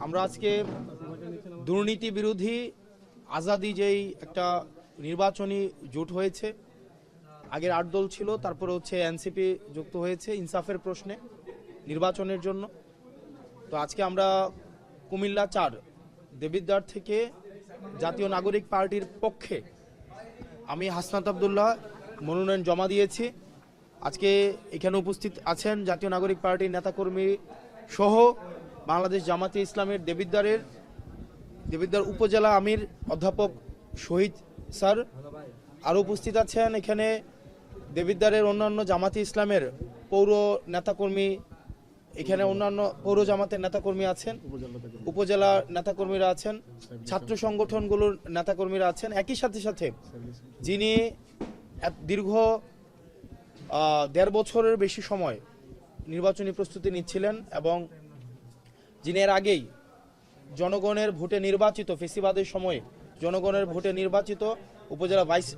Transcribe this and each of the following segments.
আমরা আজকে দুর্নীতি বিরোধী আজাদি যেই একটা নির্বাচনী জোট হয়েছে, আগের 8 দল ছিল, তারপরে হচ্ছে এনসিপি যুক্ত হয়েছে ইনসাফের প্রশ্নে নির্বাচনের জন্য। তো আজকে আমরা কুমিল্লা 4 দেবিদ্বার থেকে জাতীয় নাগরিক পার্টির পক্ষে আমি হাসনাত আব্দুল্লাহ মনোনয়ন জমা দিয়েছি। আজকে এখানে উপস্থিত আছেন জাতীয় নাগরিক পার্টির নেতাকর্মী সহ বাংলাদেশ জামাতে ইসলামের দেবিদ্বার উপজেলা আমির অধ্যাপক শহীদ স্যার। আরও উপস্থিত আছেন এখানে দেবিদ্বারের অন্যান্য জামাতে ইসলামের পৌর নেতাকর্মী, এখানে অন্যান্য পৌর জামাতের নেতাকর্মী আছেন, উপজেলা নেতাকর্মীরা আছেন, ছাত্র সংগঠনগুলোর নেতাকর্মীরা আছেন। একই সাথে সাথে যিনি দীর্ঘ 1.5 বছরের বেশি সময় নির্বাচনী প্রস্তুতি নিচ্ছিলেন এবং যিনি এর আগেই জনগণের ভোটে নির্বাচিত, ফেসিবাদের সময়ে জনগণের ভোটে নির্বাচিত উপজেলা ভাইস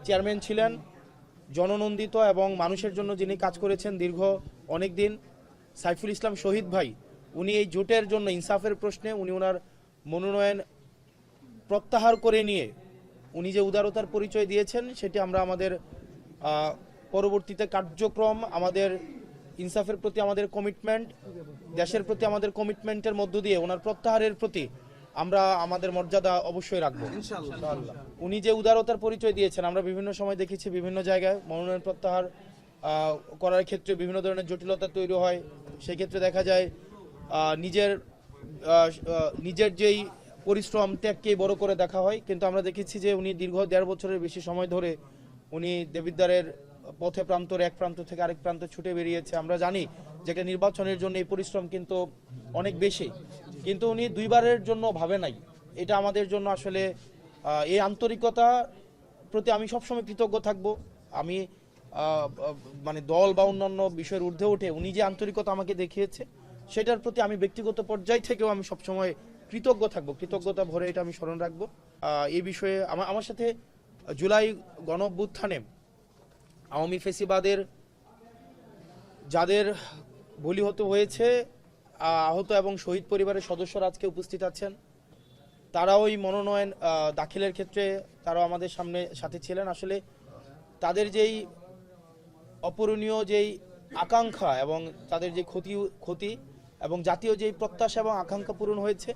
চেয়ারম্যান ছিলেন, জননন্দিত এবং মানুষের জন্য যিনি কাজ করেছেন দীর্ঘ অনেক দিন, সাইফুল ইসলাম শহীদ ভাই। উনি এই জোটের জন্য ইনসাফের প্রশ্নে উনি ওনার মনোনয়ন প্রত্যাহার করে নিয়ে উনি যে উদারতার পরিচয় দিয়েছেন সেটি আমরা আমাদের পরবর্তীতে কার্যক্রম, আমাদের ইনসাফের প্রতি আমাদের কমিটমেন্ট, দেশের প্রতি আমাদের কমিটমেন্টের মধ্য দিয়ে ওনার প্রত্যাহারের প্রতি আমরা আমাদের মর্যাদা অবশ্যই রাখবো ইনশাআল্লাহ। উনি যে উদারতার পরিচয় দিয়েছেন, আমরা বিভিন্ন সময় দেখেছি বিভিন্ন জায়গায় মনোনয়ন প্রত্যাহার করার ক্ষেত্রে বিভিন্ন ধরনের জটিলতা তৈরি হয়। সেই ক্ষেত্রে দেখা যায় নিজের যেই পরিশ্রম ত্যাগকেই বড় করে দেখা হয়, কিন্তু আমরা দেখেছি যে উনি দীর্ঘ 1.5 বছরের বেশি সময় ধরে উনি দেবিদ্বারের পথে প্রান্তর এক প্রান্ত থেকে আরেক প্রান্ত ছুটে বেরিয়েছে। আমরা জানি যে একটা নির্বাচনের জন্য এই পরিশ্রম কিন্তু অনেক বেশি, কিন্তু উনি 2বারের জন্য ভাবে নাই। এটা আমাদের জন্য আসলে এই আন্তরিকতা প্রতি আমি সবসময় কৃতজ্ঞ থাকব। আমি মানে দল বা অন্যান্য বিষয়ের ঊর্ধ্বে উঠে উনি যে আন্তরিকতা আমাকে দেখিয়েছে সেটার প্রতি আমি ব্যক্তিগত পর্যায় থেকেও আমি সবসময় কৃতজ্ঞ থাকব, কৃতজ্ঞতা ভরে এটা আমি স্মরণ রাখবো। এই বিষয়ে আমার সাথে জুলাই গণঅভ্যুত্থানে আওয়ামী ফেসিবাদের যাদের বলি হতে হয়েছে, আহত এবং শহীদ পরিবারের সদস্যরা আজকে উপস্থিত আছেন। তারাও ওই মনোনয়ন দাখিলের ক্ষেত্রে তারাও আমাদের সাথে ছিলেন। আসলে তাদের যেই অপূরণীয় যেই আকাঙ্ক্ষা এবং তাদের যে ক্ষতি এবং জাতীয় যেই প্রত্যাশা এবং আকাঙ্ক্ষা পূরণ হয়েছে,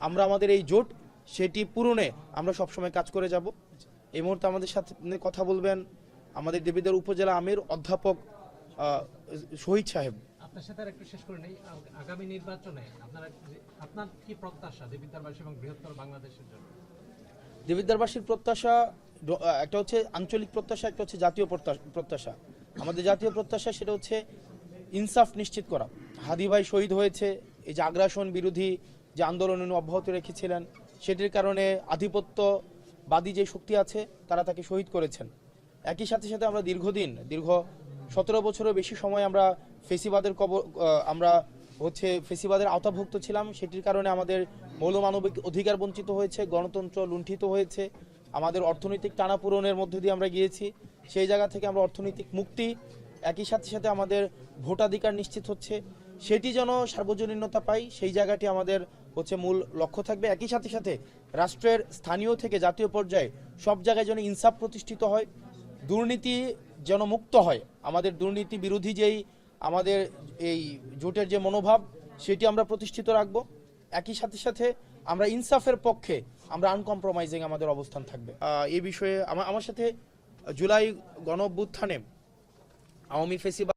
আমরা আমাদের এই জোট সেটি পূরণে আমরা সবসময় কাজ করে যাব। এই মুহূর্তে আমাদের সাথে কথা বলবেন আমাদের দেবিদ্বার উপজেলা আমির অধ্যাপক শহীদ সাহেব। আপনার সাথে একটু শেষ করে নেই, আগামী নির্বাচনে আপনার কি প্রত্যাশা দেবিদ্বারবাসী এবং বৃহত্তর বাংলাদেশের জন্য? দেবিদ্বারবাসীর প্রত্যাশা একটা হচ্ছে আঞ্চলিক প্রত্যাশা, একটা হচ্ছে জাতীয় প্রত্যাশা। আমাদের জাতীয় প্রত্যাশা সেটা হচ্ছে ইনসাফ নিশ্চিত করা। হাদি ভাই শহীদ হয়েছে, এই যে আগ্রাসন বিরোধী যে আন্দোলন উনি অব্যাহত রেখেছিলেন, সেটির কারণে আধিপত্যবাদী যে শক্তি আছে তারা তাকে শহীদ করেছেন। একই সাথে সাথে আমরা দীর্ঘ 17 বছরের বেশি সময় আমরা ফেসিবাদের আওতাভুক্ত ছিলাম। সেটির কারণে আমাদের মৌলমানবিক অধিকার বঞ্চিত হয়েছে, গণতন্ত্র লুণ্ঠিত হয়েছে, আমাদের অর্থনৈতিক টানাপোড়েনের মধ্য দিয়ে আমরা গিয়েছি। সেই জায়গা থেকে আমরা অর্থনৈতিক মুক্তি, একই সাথে সাথে আমাদের ভোটাধিকার নিশ্চিত হচ্ছে, সেটি যেন সার্বজনীনতা পাই, সেই জায়গাটি আমাদের হচ্ছে মূল লক্ষ্য থাকবে। একই সাথে সাথে রাষ্ট্রের স্থানীয় থেকে জাতীয় পর্যায়ে সব জায়গায় যেন ইনসাফ প্রতিষ্ঠিত হয়, দুর্নীতি যেন মুক্ত হয়। আমাদের দুর্নীতি বিরোধী যেই আমাদের এই জোটের যে মনোভাব সেটি আমরা প্রতিষ্ঠিত রাখবো। একই সাথে সাথে আমরা ইনসাফের পক্ষে আমরা আনকম্প্রোমাইজিং আমাদের অবস্থান থাকবে। এই বিষয়ে আমার সাথে জুলাই গণঅভ্যুত্থানে আওয়ামী ফেসিবাদ